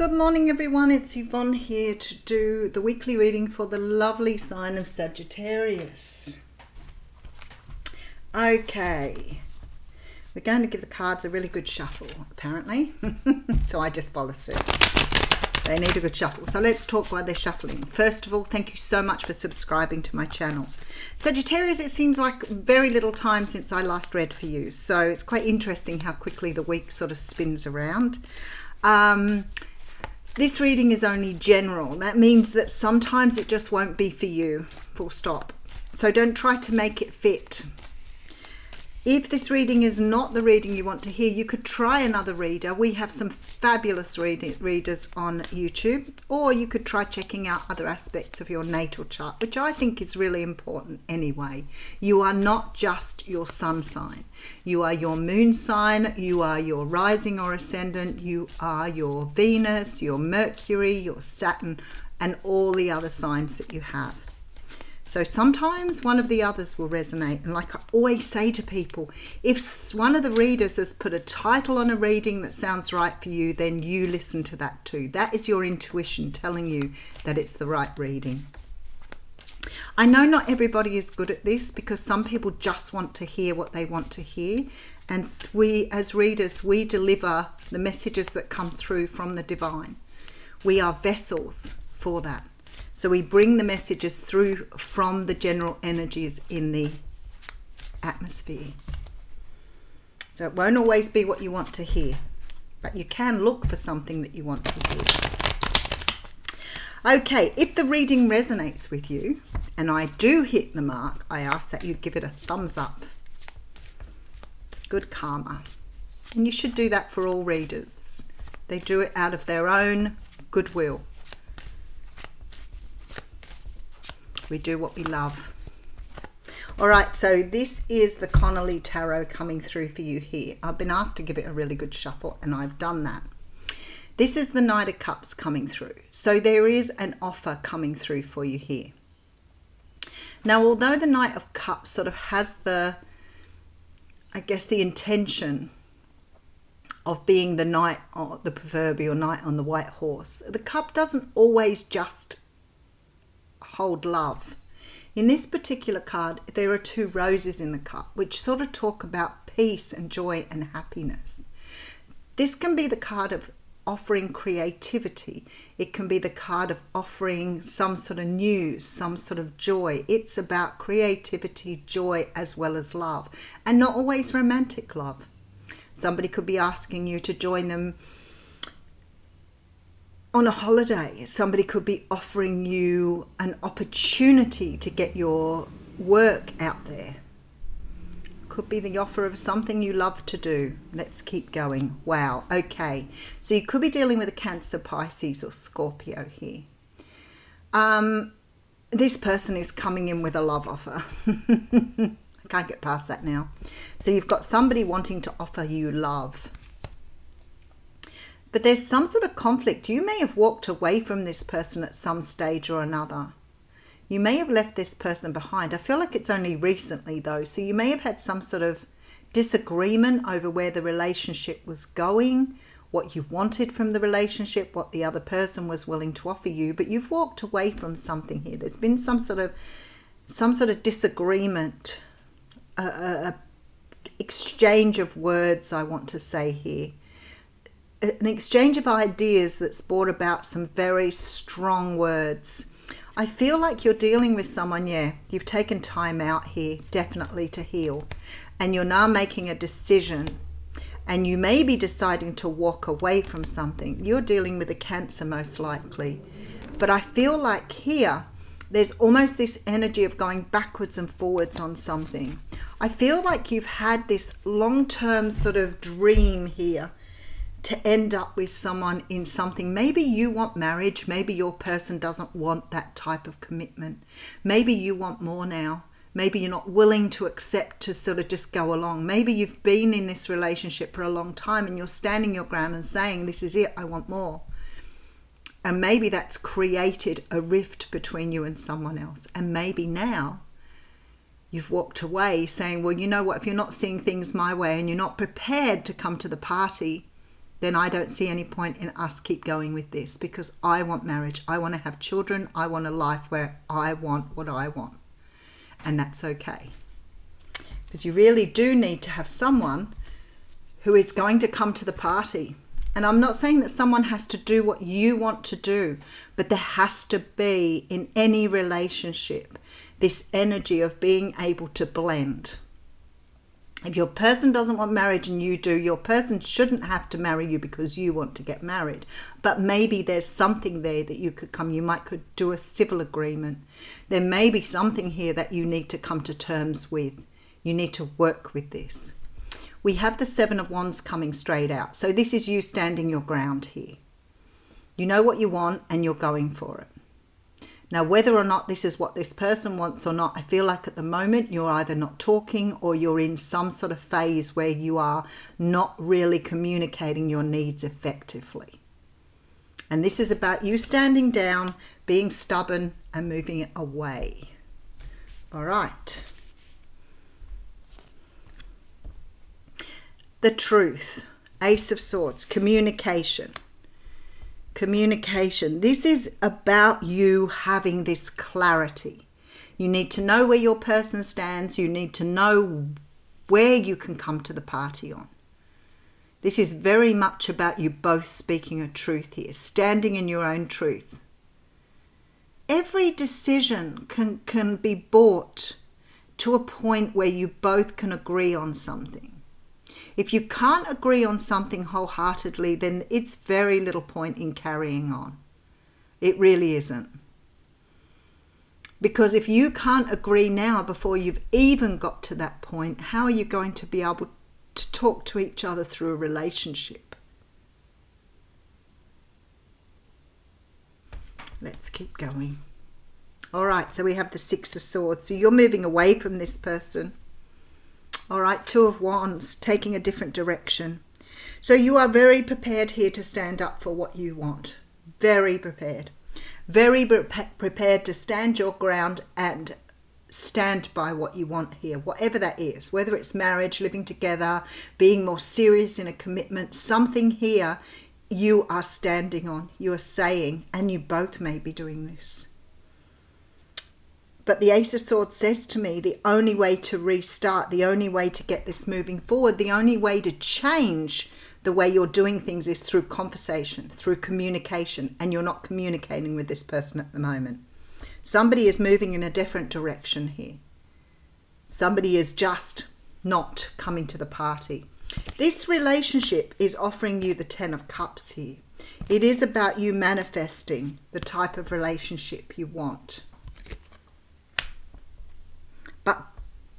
Good morning everyone, it's Yvonne here to do the weekly reading for the lovely sign of Sagittarius. Okay, we're going to give the cards a really good shuffle apparently, so I just follow suit. They need a good shuffle, so let's talk while they're shuffling. First of all, thank you so much for subscribing to my channel. Sagittarius, it seems like very little time since I last read for you, so it's quite interesting how quickly the week sort of spins around. This reading is only general. That means that sometimes it just won't be for you, full stop. So don't try to make it fit. If this reading is not the reading you want to hear, you could try another reader. We have some fabulous readers on YouTube, or you could try checking out other aspects of your natal chart, which I think is really important anyway. You are not just your sun sign. You are your moon sign, you are your rising or ascendant, you are your Venus, your Mercury, your Saturn, and all the other signs that you have. So sometimes one of the others will resonate. And like I always say to people, if one of the readers has put a title on a reading that sounds right for you, then you listen to that too. That is your intuition telling you that it's the right reading. I know not everybody is good at this because some people just want to hear what they want to hear. And we as readers, we deliver the messages that come through from the divine. We are vessels for that. So we bring the messages through from the general energies in the atmosphere. So it won't always be what you want to hear, but you can look for something that you want to hear. Okay, if the reading resonates with you, and I do hit the mark, I ask that you give it a thumbs up. Good karma. And you should do that for all readers. They do it out of their own goodwill. We do what we love. All right, so this is the Connolly Tarot coming through for you here. I've been asked to give it a really good shuffle, and I've done that. This is the Knight of Cups coming through. So there is an offer coming through for you here. Now, although the Knight of Cups sort of has the, I guess, the intention of being the knight, or the proverbial knight on the white horse, the cup doesn't always just hold love. In this particular card, there are two roses in the cup, which sort of talk about peace and joy and happiness. This can be the card of offering creativity. It can be the card of offering some sort of news, some sort of joy. It's about creativity, joy, as well as love, and not always romantic love. Somebody could be asking you to join them on a holiday. Somebody could be offering you an opportunity to get your work out there. Could be the offer of something you love to do. Let's keep going. Wow. Okay. So you could be dealing with a Cancer, Pisces, or Scorpio here. This person is coming in with a love offer. I can't get past that now. So you've got somebody wanting to offer you love. But there's some sort of conflict. You may have walked away from this person at some stage or another. You may have left this person behind. I feel like it's only recently though. So you may have had some sort of disagreement over where the relationship was going, what you wanted from the relationship, what the other person was willing to offer you. But you've walked away from something here. There's been some sort of disagreement, exchange of words, I want to say here. An exchange of ideas that's brought about some very strong words. I feel like you're dealing with someone, you've taken time out here, definitely to heal. And you're now making a decision. And you may be deciding to walk away from something. You're dealing with a Cancer most likely. But I feel like here, there's almost this energy of going backwards and forwards on something. I feel like you've had this long-term sort of dream here to end up with someone in something. Maybe you want marriage. Maybe your person doesn't want that type of commitment. Maybe you want more now. Maybe you're not willing to accept to sort of just go along. Maybe you've been in this relationship for a long time and you're standing your ground and saying, this is it, I want more. And maybe that's created a rift between you and someone else. And maybe now you've walked away saying, well, you know what, if you're not seeing things my way and you're not prepared to come to the party, then I don't see any point in us keep going with this, because I want marriage. I want to have children. I want a life where I want what I want. And that's okay. Because you really do need to have someone who is going to come to the party. And I'm not saying that someone has to do what you want to do, but there has to be, in any relationship, this energy of being able to blend. If your person doesn't want marriage and you do, your person shouldn't have to marry you because you want to get married. But maybe there's something there that you could do a civil agreement. There may be something here that you need to come to terms with. You need to work with this. We have the Seven of Wands coming straight out. So this is you standing your ground here. You know what you want and you're going for it. Now, whether or not this is what this person wants or not, I feel like at the moment you're either not talking or you're in some sort of phase where you are not really communicating your needs effectively. And this is about you standing down, being stubborn and moving it away. All right. The Truth, Ace of Swords, communication. Communication. This is about you having this clarity. You need to know where your person stands. You need to know where you can come to the party on. This is very much about you both speaking a truth here, standing in your own truth. Every decision can be brought to a point where you both can agree on something. If you can't agree on something wholeheartedly, then it's very little point in carrying on. It really isn't. Because if you can't agree now before you've even got to that point, how are you going to be able to talk to each other through a relationship? Let's keep going. All right, so we have the Six of Swords. So you're moving away from this person. All right, Two of Wands, taking a different direction. So you are very prepared here to stand up for what you want. Very prepared. Very prepared to stand your ground and stand by what you want here, whatever that is. Whether it's marriage, living together, being more serious in a commitment, something here you are standing on, you are saying, and you both may be doing this. But the Ace of Swords says to me, the only way to restart, the only way to get this moving forward, the only way to change the way you're doing things is through conversation, through communication, and you're not communicating with this person at the moment. Somebody is moving in a different direction here. Somebody is just not coming to the party. This relationship is offering you the Ten of Cups here. It is about you manifesting the type of relationship you want. But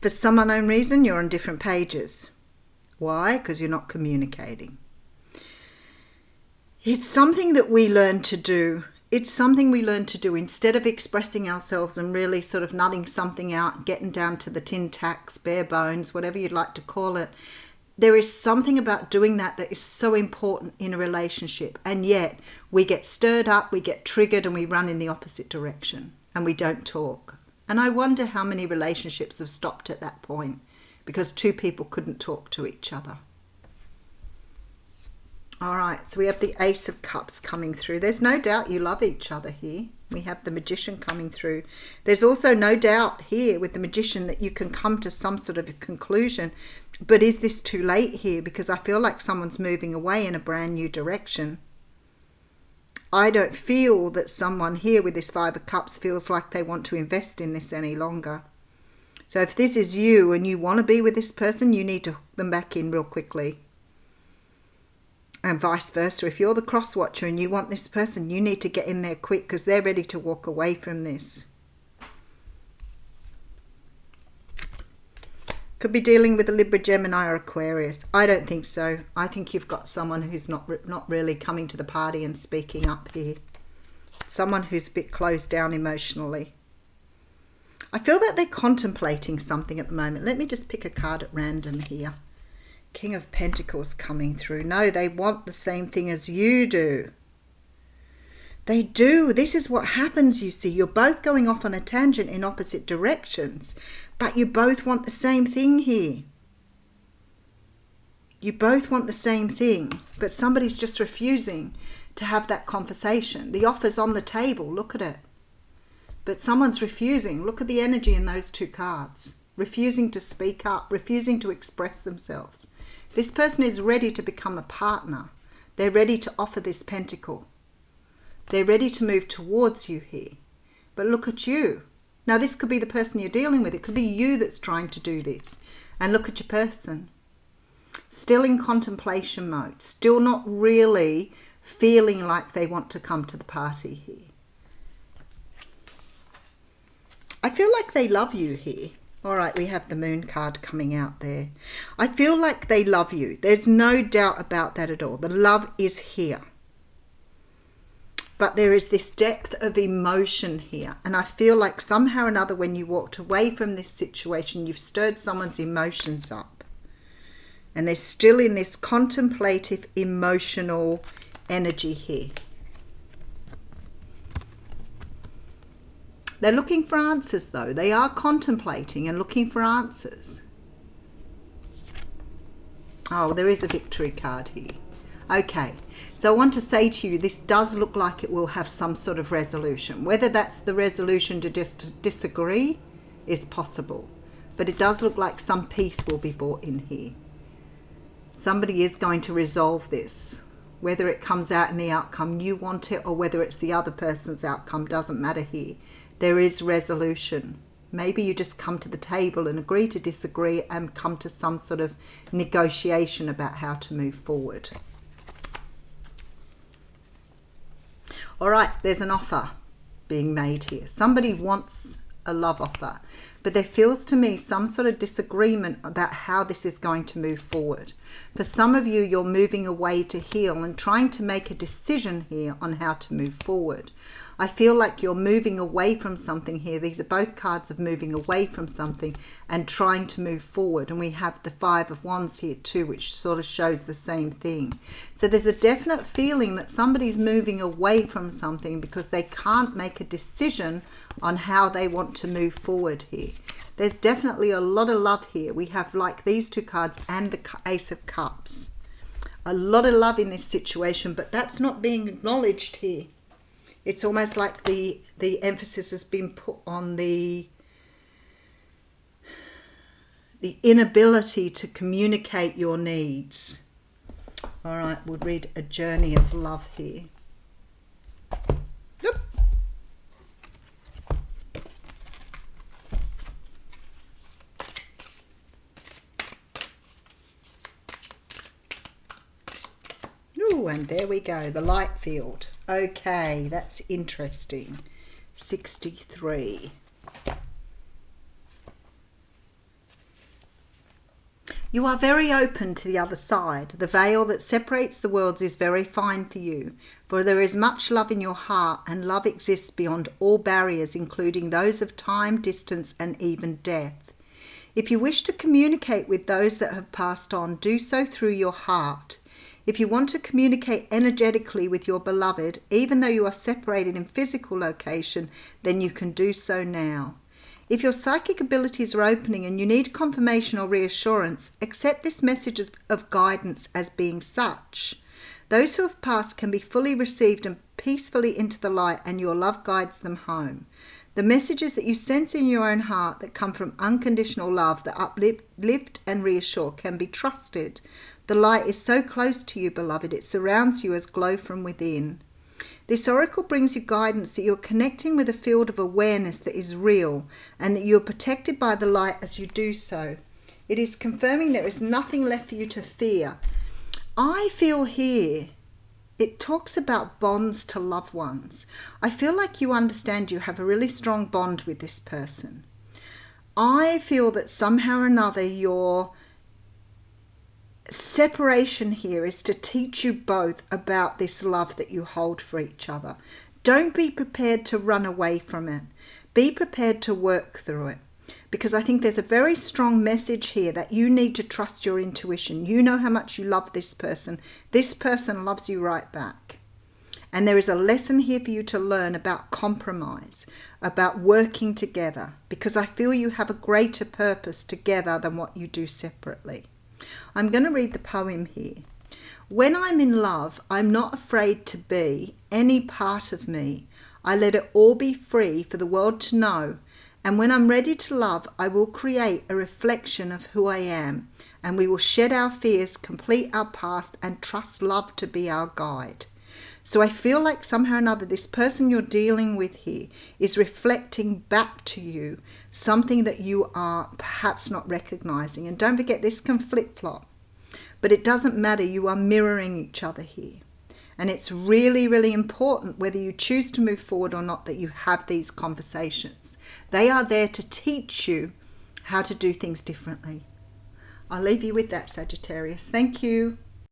for some unknown reason, you're on different pages. Why? Because you're not communicating. It's something that we learn to do. It's something we learn to do instead of expressing ourselves and really sort of nutting something out, getting down to the tin tacks, bare bones, whatever you'd like to call it. There is something about doing that is so important in a relationship. And yet we get stirred up, we get triggered, and we run in the opposite direction and we don't talk. And I wonder how many relationships have stopped at that point because two people couldn't talk to each other. All right, so we have the Ace of Cups coming through. There's no doubt you love each other here. We have the Magician coming through. There's also no doubt here with the Magician that you can come to some sort of a conclusion. But is this too late here? Because I feel like someone's moving away in a brand new direction. I don't feel that someone here with this Five of Cups feels like they want to invest in this any longer. So if this is you and you want to be with this person, you need to hook them back in real quickly. And vice versa. If you're the cross watcher and you want this person, you need to get in there quick because they're ready to walk away from this. Could be dealing with a Libra, Gemini or Aquarius. I don't think so. I think you've got someone who's not really coming to the party and speaking up here. Someone who's a bit closed down emotionally. I feel that they're contemplating something at the moment. Let me just pick a card at random here. King of Pentacles coming through. No, they want the same thing as you do. They do. This is what happens, you see. You're both going off on a tangent in opposite directions, but you both want the same thing here. You both want the same thing, but somebody's just refusing to have that conversation. The offer's on the table, look at it. But someone's refusing. Look at the energy in those two cards. Refusing to speak up, refusing to express themselves. This person is ready to become a partner. They're ready to offer this pentacle. They're ready to move towards you here. But look at you. Now this could be the person you're dealing with. It could be you that's trying to do this. And look at your person. Still in contemplation mode. Still not really feeling like they want to come to the party here. I feel like they love you here. All right, we have the moon card coming out there. I feel like they love you. There's no doubt about that at all. The love is here. But there is this depth of emotion here. And I feel like somehow or another when you walked away from this situation, you've stirred someone's emotions up. And they're still in this contemplative, emotional energy here. They're looking for answers though. They are contemplating and looking for answers. Oh, there is a victory card here. Okay, so I want to say to you, this does look like it will have some sort of resolution. Whether that's the resolution to disagree is possible. But it does look like some peace will be brought in here. Somebody is going to resolve this. Whether it comes out in the outcome you want it or whether it's the other person's outcome doesn't matter here. There is resolution. Maybe you just come to the table and agree to disagree and come to some sort of negotiation about how to move forward. All right, there's an offer being made here. Somebody wants a love offer, but there feels to me some sort of disagreement about how this is going to move forward. For some of you, you're moving away to heal and trying to make a decision here on how to move forward. I feel like you're moving away from something here. These are both cards of moving away from something and trying to move forward. And we have the Five of Wands here too, which sort of shows the same thing. So there's a definite feeling that somebody's moving away from something because they can't make a decision on how they want to move forward here. There's definitely a lot of love here. We have like these two cards and the Ace of Cups. A lot of love in this situation, but that's not being acknowledged here. It's almost like the emphasis has been put on the inability to communicate your needs. All right, we'll read a journey of love here. Yep. Ooh, and there we go, the light field. Okay, that's interesting. 63. You are very open to the other side. The veil that separates the worlds is very fine for you, for there is much love in your heart, and love exists beyond all barriers, including those of time, distance, and even death. If you wish to communicate with those that have passed on, do so through your heart. If you want to communicate energetically with your beloved, even though you are separated in physical location, then you can do so now. If your psychic abilities are opening and you need confirmation or reassurance, accept this message of guidance as being such. Those who have passed can be fully received and peacefully into the light, and your love guides them home. The messages that you sense in your own heart that come from unconditional love that uplift and reassure can be trusted. The light is so close to you, beloved, it surrounds you as glow from within. This oracle brings you guidance that you're connecting with a field of awareness that is real and that you're protected by the light as you do so. It is confirming there is nothing left for you to fear. I feel here, it talks about bonds to loved ones. I feel like you understand you have a really strong bond with this person. I feel that somehow or another your separation here is to teach you both about this love that you hold for each other. Don't be prepared to run away from it. Be prepared to work through it. Because I think there's a very strong message here that you need to trust your intuition. You know how much you love this person. This person loves you right back. And there is a lesson here for you to learn about compromise, about working together. Because I feel you have a greater purpose together than what you do separately. I'm going to read the poem here. When I'm in love, I'm not afraid to be any part of me. I let it all be free for the world to know. And when I'm ready to love, I will create a reflection of who I am. And we will shed our fears, complete our past, and trust love to be our guide. So I feel like somehow or another, this person you're dealing with here is reflecting back to you something that you are perhaps not recognizing. And don't forget, this can flip-flop. But it doesn't matter. You are mirroring each other here. And it's really, really important, whether you choose to move forward or not, that you have these conversations. They are there to teach you how to do things differently. I'll leave you with that, Sagittarius. Thank you.